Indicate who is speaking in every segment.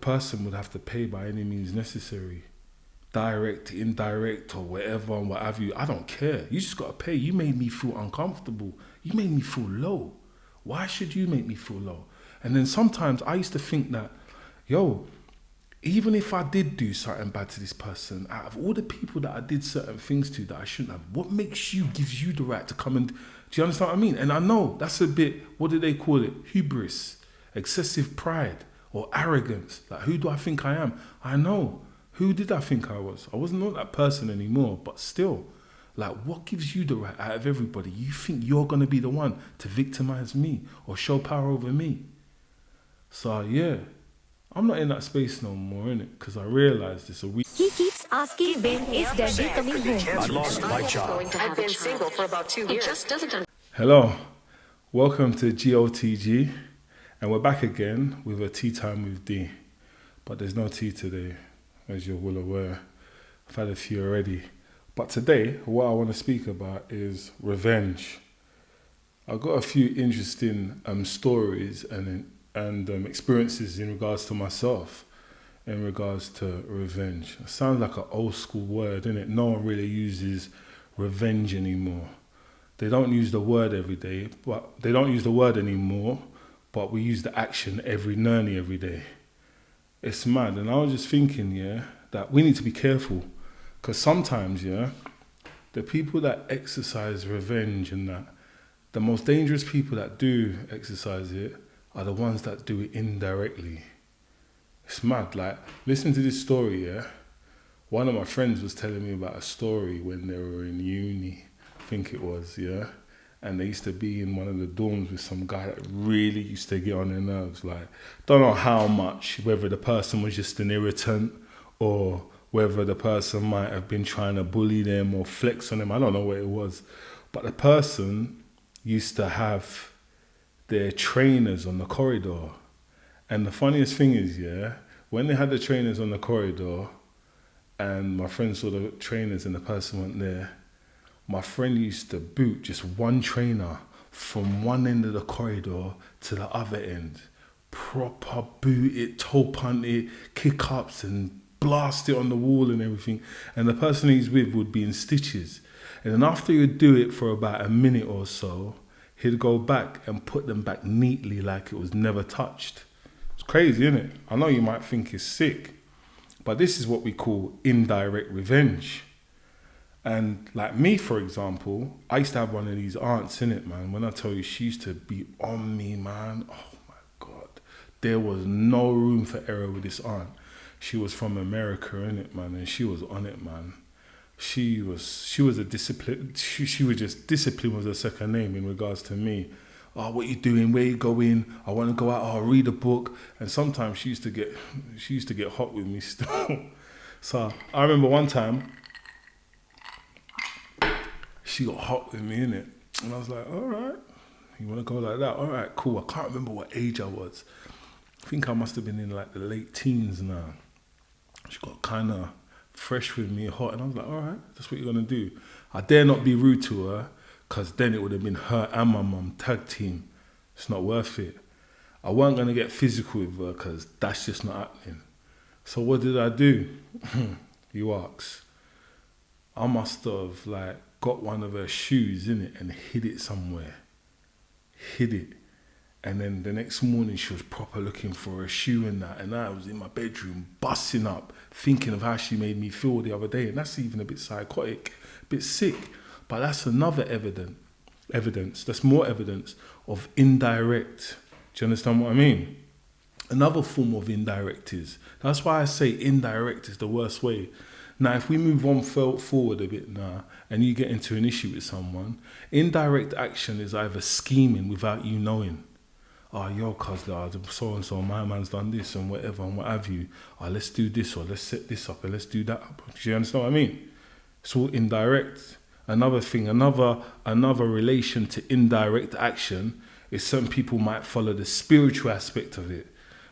Speaker 1: person would have to pay by any means necessary. Direct, indirect, or whatever, and what have you. I don't care. You just gotta pay. You made me feel uncomfortable. You made me feel low. Why should you make me feel low? And then sometimes I used to think that, yo, even if I did do something bad to this person, out of all the people that I did certain things to that I shouldn't have, what gives you the right to come and, do you understand what I mean? And I know that's a bit, what do they call it? Hubris, excessive pride, or arrogance. Like, who do I think I am? I know. Who did I think I was? I wasn't not that person anymore, but still, like, what gives you the right out of everybody? You think you're going to be the one to victimize me or show power over me? So, yeah, I'm not in that space no more, innit? Because I realized it's a week.
Speaker 2: He keeps asking when is Daddy coming home.
Speaker 3: I lost my job. I've been single for about 2 years. It just doesn't.
Speaker 1: Hello, welcome to G.O.T.G. And we're back again with a tea time with D. But there's no tea today, as you're well aware. I've had a few already. But today, what I want to speak about is revenge. I've got a few interesting stories and experiences in regards to myself, in regards to revenge. It sounds like an old school word, innit? No one really uses revenge anymore. They don't use the word every day, but they don't use the word anymore, but we use the action every day. It's mad. And I was just thinking, yeah, that we need to be careful, because sometimes, yeah, the people that exercise revenge and that, the most dangerous people that do exercise it are the ones that do it indirectly. It's mad. Like, listen to this story, yeah. One of my friends was telling me about a story when they were in uni, I think it was, yeah. And they used to be in one of the dorms with some guy that really used to get on their nerves. Like, don't know how much, whether the person was just an irritant or whether the person might have been trying to bully them or flex on them. I don't know what it was. But the person used to have their trainers on the corridor. And the funniest thing is, yeah, when they had the trainers on the corridor and my friend saw the trainers and the person went there, my friend used to boot just one trainer from one end of the corridor to the other end. Proper boot it, toe punt it, kick ups and blast it on the wall and everything. And the person he's with would be in stitches. And then after he'd do it for about a minute or so, he'd go back and put them back neatly like it was never touched. It's crazy, isn't it? I know you might think it's sick, but this is what we call indirect revenge. And like me, for example, I used to have one of these aunts, in it, man. When I tell you, she used to be on me, man. Oh my God. There was no room for error with this aunt. She was from America, innit, man, and she was on it, man. She was a discipline. She was just, discipline was a second name in regards to me. Oh, what you doing? Where you going? I want to go out. Oh, I'll read a book. And sometimes she used to get hot with me still. So I remember one time she got hot with me, innit, and I was like, all right, you want to go like that? All right, cool. I can't remember what age I was. I think I must have been in like the late teens now. She got kind of fresh with me, hot, and I was like, all right, that's what you're going to do. I dare not be rude to her, because then it would have been her and my mum tag team. It's not worth it. I weren't going to get physical with her, because that's just not happening. So what did I do? You ask. I must have like got one of her shoes in it and hid it somewhere. Hid it. And then the next morning she was proper looking for a shoe and that, and I was in my bedroom busting up thinking of how she made me feel the other day. And that's even a bit psychotic, a bit sick. But that's another evidence. That's more evidence of indirect. Do you understand what I mean? Another form of indirect is, that's why I say indirect is the worst way. Now, if we move on forward a bit now, and you get into an issue with someone, indirect action is either scheming without you knowing. Oh, yo, cuz, so-and-so, my man's done this and whatever and what have you. Oh, let's do this or let's set this up and let's do that. Do you understand what I mean? It's all indirect. Another thing, another relation to indirect action is certain people might follow the spiritual aspect of it,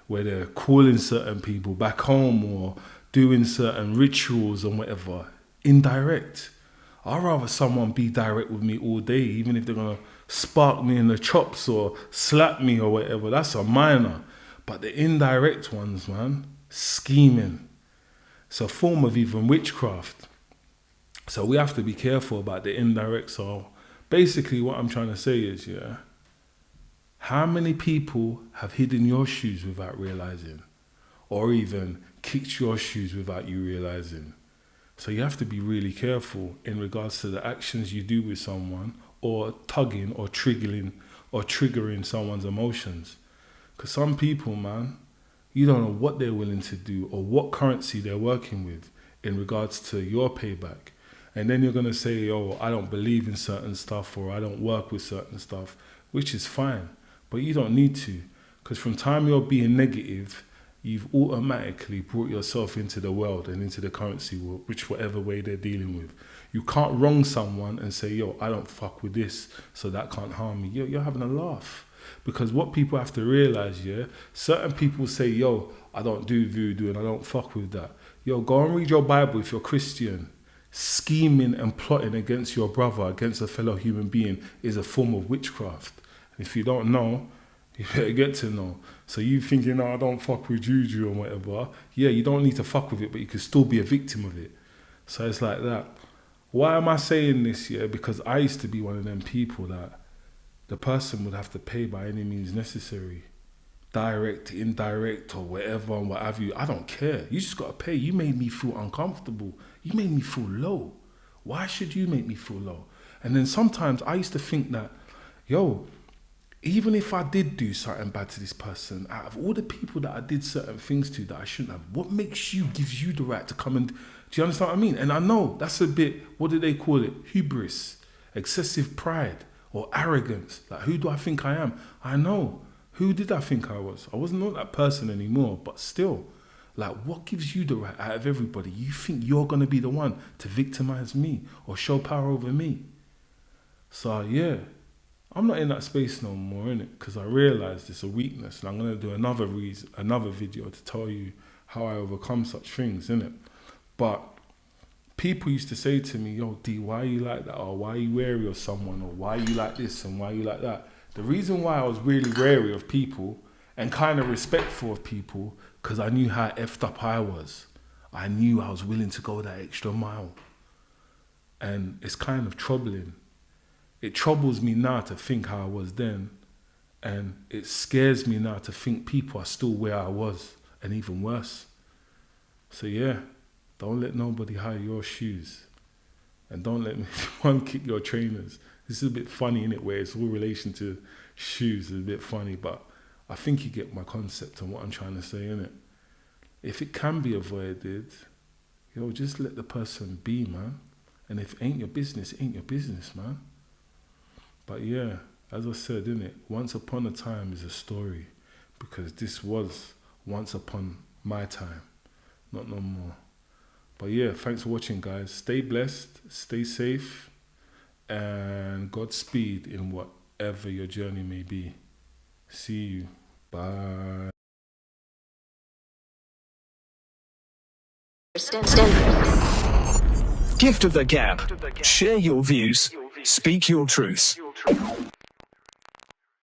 Speaker 1: where they're calling certain people back home or doing certain rituals and whatever. Indirect. I'd rather someone be direct with me all day, even if they're going to spark me in the chops or slap me or whatever. That's a minor. But the indirect ones, man, scheming. It's a form of even witchcraft. So we have to be careful about the indirect. So basically what I'm trying to say is, yeah, how many people have hidden your shoes without realizing, or even kicked your shoes without you realizing? So you have to be really careful in regards to the actions you do with someone, or tugging or triggering someone's emotions. Because some people, man, you don't know what they're willing to do or what currency they're working with in regards to your payback. And then you're going to say, oh, I don't believe in certain stuff, or I don't work with certain stuff, which is fine. But you don't need to. Because from time you're being negative, you've automatically brought yourself into the world and into the currency world, which whatever way they're dealing with. You can't wrong someone and say, yo, I don't fuck with this, so that can't harm me. You're having a laugh. Because what people have to realize, yeah, certain people say, yo, I don't do voodoo and I don't fuck with that. Yo, go and read your Bible if you're Christian. Scheming and plotting against your brother, against a fellow human being, is a form of witchcraft. If you don't know, you better get to know. So you thinking, no, I don't fuck with juju or whatever. Yeah, you don't need to fuck with it, but you can still be a victim of it. So it's like that. Why am I saying this? Yeah, because I used to be one of them people that the person would have to pay by any means necessary. Direct, indirect, or whatever, and what have you. I don't care. You just got to pay. You made me feel uncomfortable. You made me feel low. Why should you make me feel low? And then sometimes I used to think that, yo, even if I did do something bad to this person, out of all the people that I did certain things to that I shouldn't have, what gives you the right to come and, do you understand what I mean? And I know that's a bit, what do they call it? Hubris, excessive pride, or arrogance. Like, who do I think I am? I know. Who did I think I was? I wasn't not that person anymore, but still, like, what gives you the right out of everybody? You think you're going to be the one to victimize me or show power over me? So, yeah. I'm not in that space no more, innit? Because I realised it's a weakness, and I'm going to do another video to tell you how I overcome such things, innit? But people used to say to me, yo, D, why are you like that? Or why are you wary of someone? Or why are you like this? And why are you like that? The reason why I was really wary of people and kind of respectful of people, because I knew how effed up I was. I knew I was willing to go that extra mile. And it's kind of troubling. It troubles me now to think how I was then, and it scares me now to think people are still where I was, and even worse. So yeah, don't let nobody hide your shoes, and don't let one kick your trainers. This is a bit funny, innit, where it's all relation to shoes. It's a bit funny, but I think you get my concept and what I'm trying to say, innit? If it can be avoided, yo, just let the person be, man. And if it ain't your business, it ain't your business, man. But yeah, as I said, innit, once upon a time is a story, because this was once upon my time, not no more. But yeah, thanks for watching, guys. Stay blessed, stay safe, and Godspeed in whatever your journey may be. See you. Bye.
Speaker 4: Gift of the Gab. Share your views. Speak your truths.